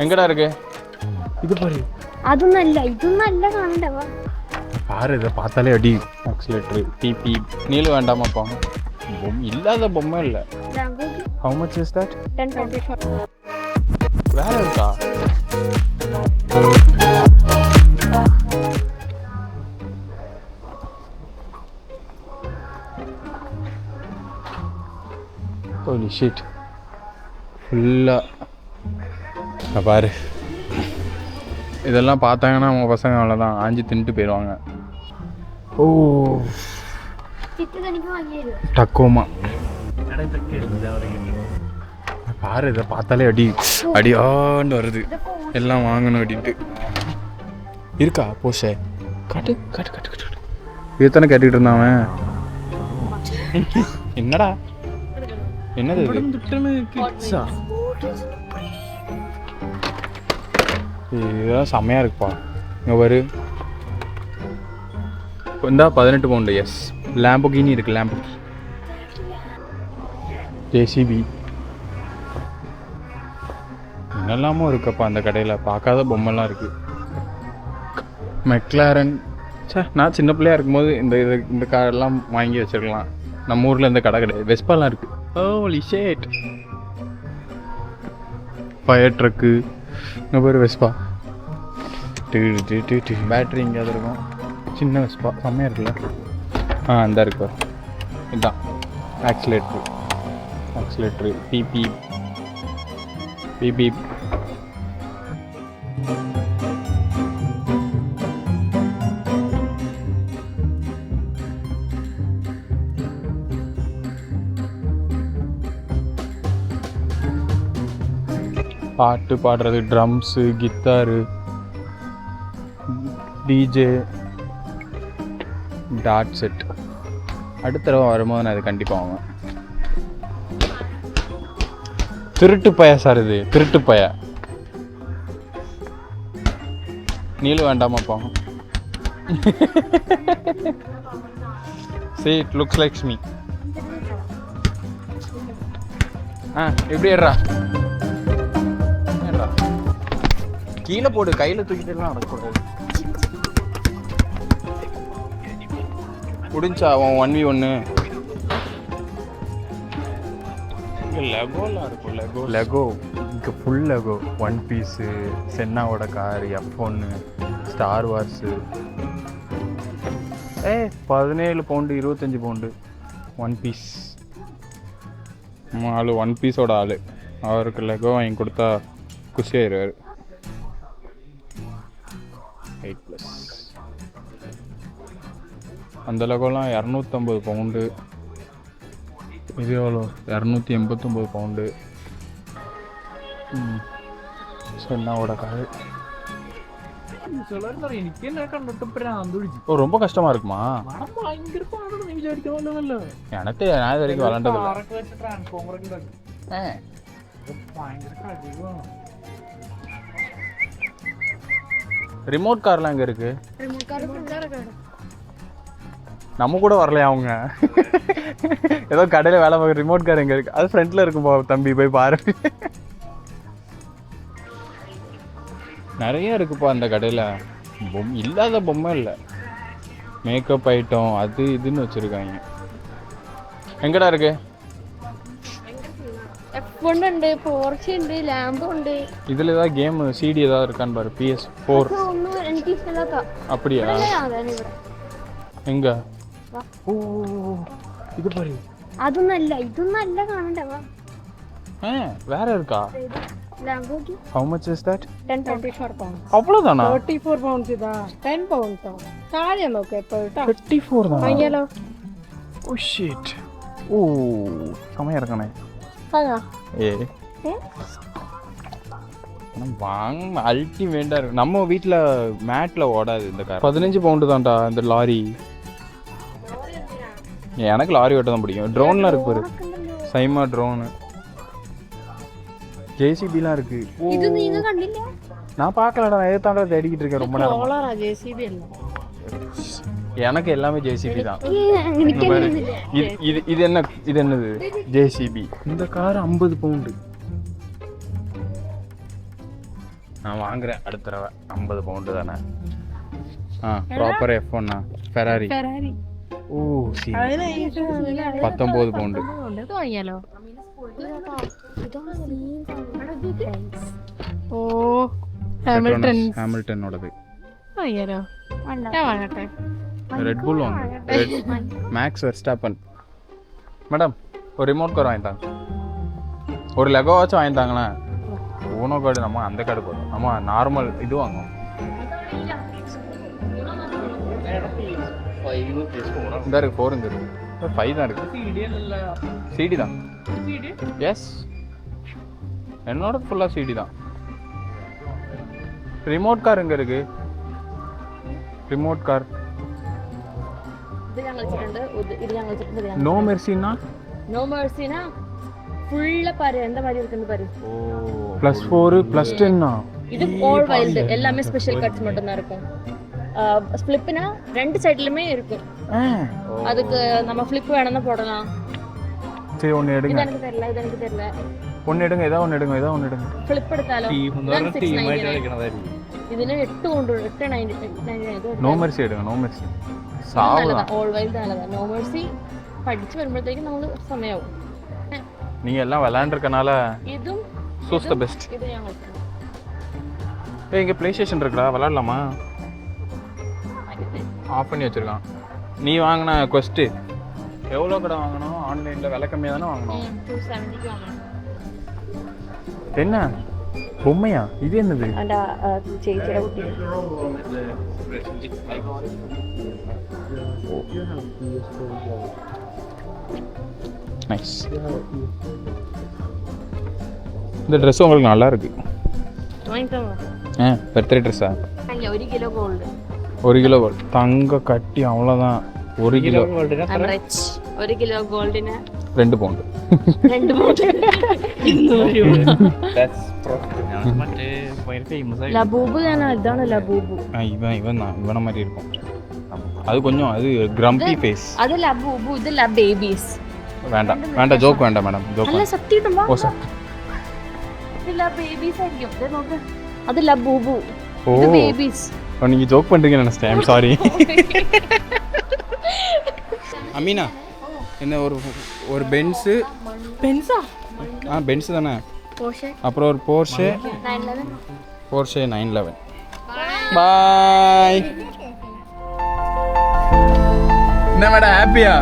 எங்கடா இருக்கு இது பாரு. ഇതൊന്നല്ല കാണണ്ടവാ. பாரு இதை பார்த்தாலே அடி. ஆக்சிலேட்டர் டிபி நீல வேண்டாமாப்பா. இல்லாத பொம்மை இல்லை. How much is that? 10.5. வேற இருக்கா? Holy shit. ஃபுல்லா பாரு. இதெல்லாம் பார்த்தாங்கன்னா அவங்க பசங்க அவ்வளோதான் ஆஞ்சி தின்ட்டு போயிடுவாங்க. ஓ டக்கோமா பாரு இதை பார்த்தாலே அடி அடியாண்டு வருது. எல்லாம் வாங்கணும் அப்படின்ட்டு இருக்கா போஷே கட்டு கட்டு கட்டு கட்டு இதுதானே கேட்டுக்கிட்டு இருந்தான் அவன். என்னடா என்னது இதுதான் செம்மையாக இருக்குப்பா. இங்கே வரு இந்தா 18 பவுண்டு. எஸ் லேம்போகினி இருக்குது. லேம்போகினி ஜேசிபி என்னெல்லாமோ இருக்குப்பா அந்த கடையில். பார்க்காத பொம்மைலாம் இருக்குது. மெக்லாரன் நான் சின்ன பிள்ளையாக இருக்கும்போது இந்த காரெல்லாம் வாங்கி வச்சுருக்கலாம். நம்ம ஊரில் இந்த கடை கிடையாது. வெஸ்பாலாம் இருக்குது. Holy shit. ஃபயர் ட்ரக்கு இங்கே பேர் வெஸ்பா. பேட்ரி எங்கேயாவது இருக்கும். சின்ன வெஸ்பா செம்மையாக இருக்குல்ல. இந்த இருக்கு இதுதான் ஆக்சிலேட்ரு பிபி பிபி. பாட்டு பாடுறது, drums, guitar, DJ, that's it. அடுத்த தடவை வரும்போது நான் இது கண்டிப்பாக வாங்குவேன். திருட்டு பைய சார் இது திருட்டு பைய. நீல வேண்டாமாப்பா. See it looks like me. எப்படி ஏறா கீழே போடு. கையில் தூக்கிட்டுலாம் நடக்கக்கூடாது. முடிஞ்சா அவன் 1v1. இங்கே லெகோலாம் இருக்கும். லெகோ இங்கே ஃபுல் லெகோ. ஒன் பீஸு, சென்னாவோட car, F1, Star Wars. 17 pound 25 pound one piece. ஆள் ஒன் பீஸோட ஆள். அவருக்கு லெகோ வாங்கி கொடுத்தா குஷியாயிருவார். 8+. அந்த லெகோலாம் 250 பவுண்டு. இது எவ்வளோ 289 பவுண்டு. சென்னாவோட காரு. ரொம்ப கஷ்டமா இருக்குமா? எனக்கு நான் இது வரைக்கும் விளாண்டது. ரிமோட் கார்லாம் எங்க இருக்கு? நம்ம கூட வரலையா அவங்க? ஏதோ கடையில் வேலை பார்க்குற ரிமோட் கார் எங்கே இருக்குது? அது ஃப்ரண்ட்டில் இருக்கும்பா தம்பி, போய் பாரு. நிறைய இருக்குப்பா அந்த கடையில். இல்லாத பொம்மை இல்லை. மேக்கப் ஐட்டம் அது இதுன்னு வச்சுருக்காங்க. எங்கடா இருக்கு? F1 ഉണ്ട്, പോർച്ച് ഉണ്ട്, ലാമ്പ് ഉണ്ട്. இதில் ஏதாவது கேம் சிடி ஏதாவது இருக்கான்னு பாரு. PS4 அப்படியா? எங்க? ஓ இது பாரு. ഇതൊന്നല്ല കാണണ്ടവാ. வேற இருக்கா? Lamborghini. How much is that? 10.4 pounds. அவ்வளவுதானா? 34 pounds ഇതാ. 10 pounds ആ. താഴെ നോക്ക് ഇപ്പോൾ ട്ടാ. 34 தானா? വാങ്ങിയാലോ? Oh shit. ഓ സമയം ഇറങ്ങണേ. ആണോ? வாங்க அல்டிமேட்டா இருக்கு. நம்ம வீட்டில் மேட்ல ஓடாது இந்த கார். 15 பவுண்டு தான்டா இந்த லாரி. எனக்கு லாரி ஓட்ட தான் பிடிக்கும். ட்ரோன்லாம் இருக்கு பாரு. சைமா ட்ரோனு, ஜேசிபிலாம் இருக்கு. இது நீங்க கண்டில்ல? நான் பார்க்கலடா. நான் எதை தாண்டா தேடிக்கிட்டு இருக்கேன் ரொம்ப நேரம். சோலாரா ஜேசிபி இல்ல. எனக்கு எல்லாமே ஜேசிபி தான். இது என்ன? இது என்னது? ஜேசிபி. இந்த கார் 50 பவுண்டு. நான் வாங்குறேன் அடுத்த தடவை 50 பவுண்டு தானே. Proper F1 Ferrari. Ferrari. ஓ சரி 19 பவுண்டு. ഇത് വാങ്ങിയാലോ? ഓ ഹാമിൽട്ടനോടത് വാങ്ങിയാലോ? ഞാൻ വാങ്ങട്ടെ. ரெட் புல் வாங்க. Max Verstappen. மேடம் ஒரு ரிமோட் கார் வாங்கிட்டாங்க. ஒரு லெகோ வாட்ச் வாங்கிட்டாங்களே. ஊனோ கார்டு நம்ம அந்த கார்டு போதும். நம்ம நார்மல் இது வாங்குவோம். இந்த இருக்கு 4 இருக்கு. 5 தான் இருக்கு. சிடி தான். எஸ் என்னோட ஃபுல்லாக சிடி தான். ரிமோட் கார் எங்கே இருக்கு? ரிமோட் கார் நோ மெர்சினா? நோ மெர்சினா ஃபுல்லா பாரு எந்த மாதிரி இருக்குன்னு பாரு. +4 +10 இது ஆல் வைல்ட் எல்லாமே ஸ்பெஷல் கட்ஸ் மட்டும் தான் இருக்கும். ஃபிளிப்னா ரெண்டு சைடுலயுமே இருக்கும். அதுக்கு நம்ம ஃபிளிப் வேணும்னா போடலாம். சரி ஒன்னு எடுங்க. இது எனக்கு தெரியல. ஒன்னு எடுங்க. ஏதா ஒன்னு எடுங்க. ஃபிளிப் எடுத்தாலும் ഇതിന് 899 നോ മെർസി എടുക്കണം. നോ മെർസി സാവധാനം. ഓൾ വൈൽഡ് നല്ലതാ. നോ മെർസി പഠിച്ചു വരുമ്പോഴത്തേക്കും നമ്മൾ സമയാവും. நீங்க எல்லாம் விளையாண்டுருக்கனால இதும் சூஸ் தி பெஸ்ட். இது ഞാൻ കളിക്കും. இங்க ப்ளே ஸ்டேஷன் இருக்குடா, விளையாடலாமா? ஆஃப் பண்ணி வச்சிருக்கான். நீ வாங்கின கொஸ்ட் எவ்வளோ கடை வாங்கணும்? ஆன்லைனில் விலை கம்மியாக தானே வாங்கணும். 270 வாங்கணும். என்ன பொம்மையா? இது என்னது? ചേച്ചിയുടെ കുട്ടി. நைஸ். இந்த ட்ரெஸ் உங்களுக்கு நல்லா இருக்கு. பர்த்டே ட்ரெஸ்ஸா? 1 കിലോ ഗോൾഡ്. 1 kilo gold. தங்க கட்டி அவ்வளோதான். 1 கிலோ 1 കിലോ ഗോൾഡിന് 2 பவுண்டு. 2 പൗണ്ട് 200 രൂപ. ലബൂബ് ഇതാണ് ലബൂബ്. இவன மாதிரி இருக்கும். அது கொஞ்சம் அது கிரம்பி ஃபேஸ். அது லபூபு, இது லபேபீஸ். വേണ്ട ജോക്ക് വേണ്ട മാഡം. ജോക്ക് അല്ല സത്യം വാ. ഓ സർ ഇത് ലബേബീസ് ആയിരിക്കും. ദേ നോക്ക്. അത് ലബൂബു. ഓ ഇത് ബേബീസ്. நீங்க ஜோக் பண்றீங்க நினைச்சேன். ஐ அம் சாரி. அமீனா என்ன ஒரு பென்ஸ். பென்ஸா? பென்ஸ் தானே. போர்ஷே. அப்புறம் ஒரு போர்ஷே 911. போர்ஷே 911. பாய். என்ன மேடம் ஹாப்பியா?